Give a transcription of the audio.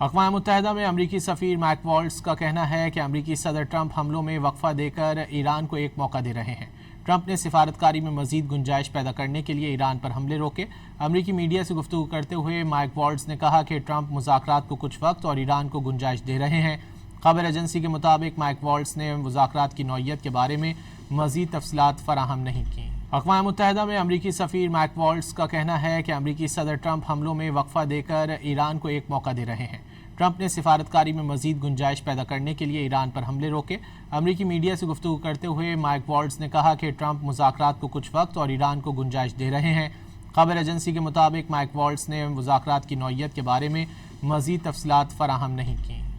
اقوام متحدہ میں امریکی سفیر مائک والٹز کا کہنا ہے کہ امریکی صدر ٹرمپ حملوں میں وقفہ دے کر ایران کو ایک موقع دے رہے ہیں۔ ٹرمپ نے سفارتکاری میں مزید گنجائش پیدا کرنے کے لیے ایران پر حملے روکے۔ امریکی میڈیا سے گفتگو کرتے ہوئے مائک والٹز نے کہا کہ ٹرمپ مذاکرات کو کچھ وقت اور ایران کو گنجائش دے رہے ہیں۔ خبر ایجنسی کے مطابق مائک والٹز نے مذاکرات کی نوعیت کے بارے میں مزید تفصیلات فراہم نہیں کیں۔ اقوام متحدہ میں امریکی سفیر مائک والٹز کا کہنا ہے کہ امریکی صدر ٹرمپ حملوں میں وقفہ دے کر ایران کو ایک موقع دے رہے ہیں۔ ٹرمپ نے سفارتکاری میں مزید گنجائش پیدا کرنے کے لیے ایران پر حملے روکے۔ امریکی میڈیا سے گفتگو کرتے ہوئے مائک والٹز نے کہا کہ ٹرمپ مذاکرات کو کچھ وقت اور ایران کو گنجائش دے رہے ہیں۔ خبر ایجنسی کے مطابق مائک والٹز نے مذاکرات کی نوعیت کے بارے میں مزید تفصیلات فراہم نہیں کیں۔